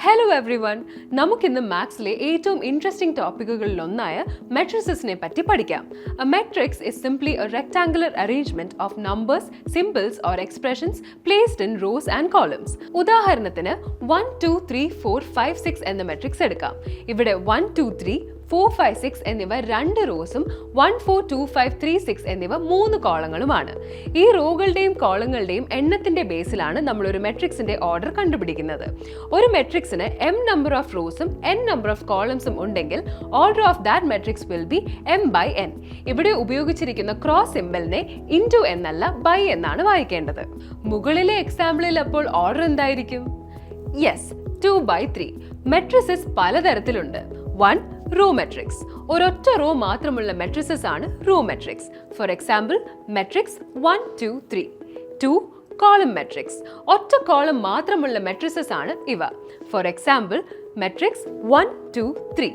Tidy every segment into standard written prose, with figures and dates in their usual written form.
Hello everyone. നമുക്കിന്ന് മാത്സിലെ ഏറ്റവും interesting ടോപ്പിക്കുകളിൽ ഒന്നായ മെട്രിസസിനെ പറ്റി പഠിക്കാം. A matrix is simply a rectangular arrangement of numbers, symbols or expressions placed in rows and columns. ഉദാഹരണത്തിന് 1 2 3 4 5 6 എന്ന മെട്രിക്സ് എടുക്കാം. ഇവിടെ 1 2 3 4 5 6 എന്നിവ 2 റോസും 1 4 2 5 3 6 എന്നിവ 3 കോളങ്ങളുമാണ്. ഈ റോകളുടെയും കോളങ്ങളുടെയും എണ്ണത്തിന്റെ ബേസിലാണ് നമ്മൾ ഒരു മെട്രിക്സിന്റെ ഓർഡർ കണ്ടുപിടിക്കുന്നത്. ഒരു മെട്രിക്സിന് m നമ്പർ ഓഫ് റോസും n നമ്പർ ഓഫ് കോളംസും ഉണ്ടെങ്കിൽ order of that matrix will be m/n. ഇവിടെ ഉപയോഗിച്ചിരിക്കുന്ന ക്രോസ് സിംബലിനെ ഇൻടു എന്നല്ല ബൈ എന്നാണ് വായിക്കേണ്ടത്. മുകളിലെ എക്സാമ്പിളിൽ അപ്പോൾ ഓർഡർ എന്തായിരിക്കും? യെസ്, 2/3. മെട്രിസസ് പലതരത്തിലുണ്ട്. 1. Raw matrix. ഒരൊറ്റ റോ മാത്രമുള്ള മെട്രിസസ് ആണ് raw matrix. For example matrix 1 2 3. 2. Column matrix. ഒറ്റ കോളം മാത്രമുള്ള മെട്രിസസ് ആണ് ഇവ. For example matrix 1 2 3.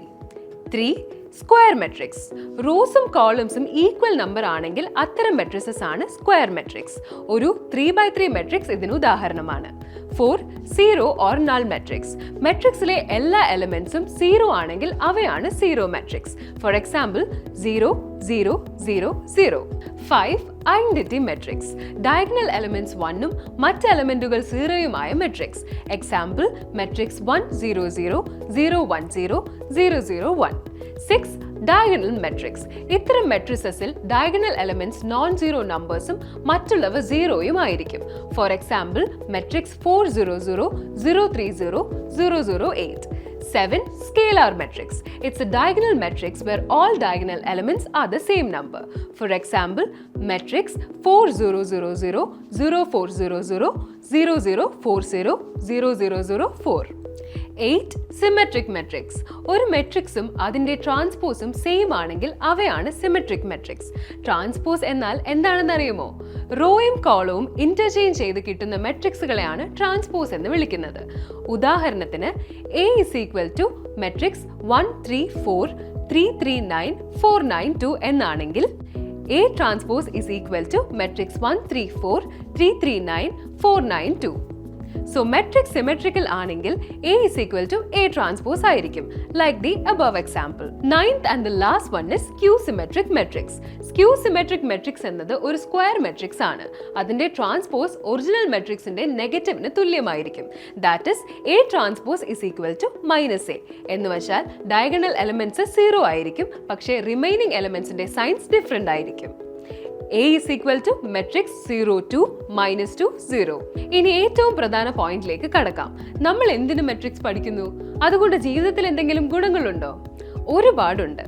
3. Square matrix. റോസും കോളംസും ഈക്വൽ നമ്പർ ആണെങ്കിൽ അത്തരം മെട്രിസസ് ആണ് സ്ക്വയർ മെട്രിക്സ്. ഒരു 3/3 മെട്രിക്സ് ഇതിന് ഉദാഹരണമാണ്. 4. Zero or null matrix. മെട്രിക്സിലെ എല്ലാ എലമെന്റ്സും സീറോ ആണെങ്കിൽ അവയാണ് zero matrix. For example 0 0 0 0. 5. Identity matrix. Diagonal elements 1ഉം മറ്റ് എലമെന്റുകൾ 0യുമായ മെട്രിക്സ്. Example matrix 1 0 0 0 1 0 0 0 1. 6. Diagonal matrix. ഇത്തരം മെട്രിസസിൽ ഡയഗണൽ എലമെന്റ്സ് നോൺ സീറോ നമ്പേഴ്സും മറ്റുള്ളവ സീറോയും ആയിരിക്കും. For example matrix 4 0 0 0 3 0 0 0 8. 7. Scalar matrix. It's a diagonal matrix where all diagonal elements are the same number. For example, matrix 4 0 0 0 0 4 0 0 0 0 4 0 0 0 0 4. 8. Symmetric matrix. ഒരു മെട്രിക്സും അതിൻ്റെ ട്രാൻസ്പോസും സെയിം ആണെങ്കിൽ അവയാണ് symmetric matrix. Transpose എന്നാൽ എന്താണെന്ന് അറിയുമോ? റോയും കോളവും ഇന്റർചേഞ്ച് ചെയ്ത് കിട്ടുന്ന മെട്രിക്സുകളെയാണ് ട്രാൻസ്പോസ് എന്ന് വിളിക്കുന്നത്. ഉദാഹരണത്തിന് A is equal to matrix 1 3 4 3 3 9 4 9 2 എന്നാണെങ്കിൽ A transpose is equal to matrix 1 3 4 3 3 9 4 9 2. So metric symmetrical ആണെങ്കിൽ A is equal to A transpose ആയിരിക്കും, like the above example. Ninth and the last one is skew-symmetric matrix. Skew-symmetric matrix എന്നത് ഒരു square matrix ആണ്. അതിന്റെ transpose original മെട്രിക്സിന്റെ നെഗറ്റീവിന് തുല്യമായിരിക്കും. That is A transpose is equal to -A. എന്ന് വെച്ചാൽ diagonal elements 0 ആയിരിക്കും, പക്ഷേ റിമൈനിങ് എലമെന്റ്സിന്റെ സൈൻസ് ഡിഫറെന്റ് ആയിരിക്കും. A is equal to matrix 0 2 -2 0. ഇനി ഏറ്റവും പ്രധാന പോയിന്റിലേക്ക് കടക്കാം. നമ്മൾ എന്തിനു മെട്രിക്സ് പഠിക്കുന്നു? അതുകൊണ്ട് ജീവിതത്തിൽ എന്തെങ്കിലും ഗുണങ്ങളുണ്ടോ? ഒരുപാടുണ്ട്.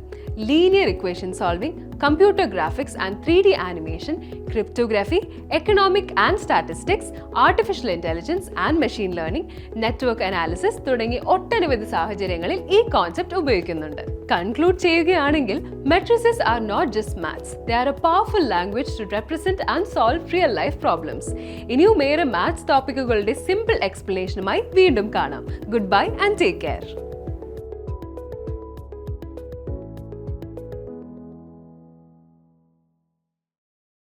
Linear equation solving, computer graphics and 3D animation, cryptography, economic and statistics, artificial intelligence and machine learning, network analysis തുടങ്ങി ഒട്ടനവധി സാഹചര്യങ്ങളിൽ ഈ കോൺസെപ്റ്റ് ഉപയോഗിക്കുന്നുണ്ട്. കൺക്ലൂഡ് ചെയ്യുകയാണെങ്കിൽ matrices are not just maths, they are a powerful language to represent and solve real life problems. ഇനിയുമേറെ maths ടോപ്പിക്കുകളുടെ simple എക്സ്പ്ലനേഷനുമായി വീണ്ടും കാണാം. Goodbye and take care.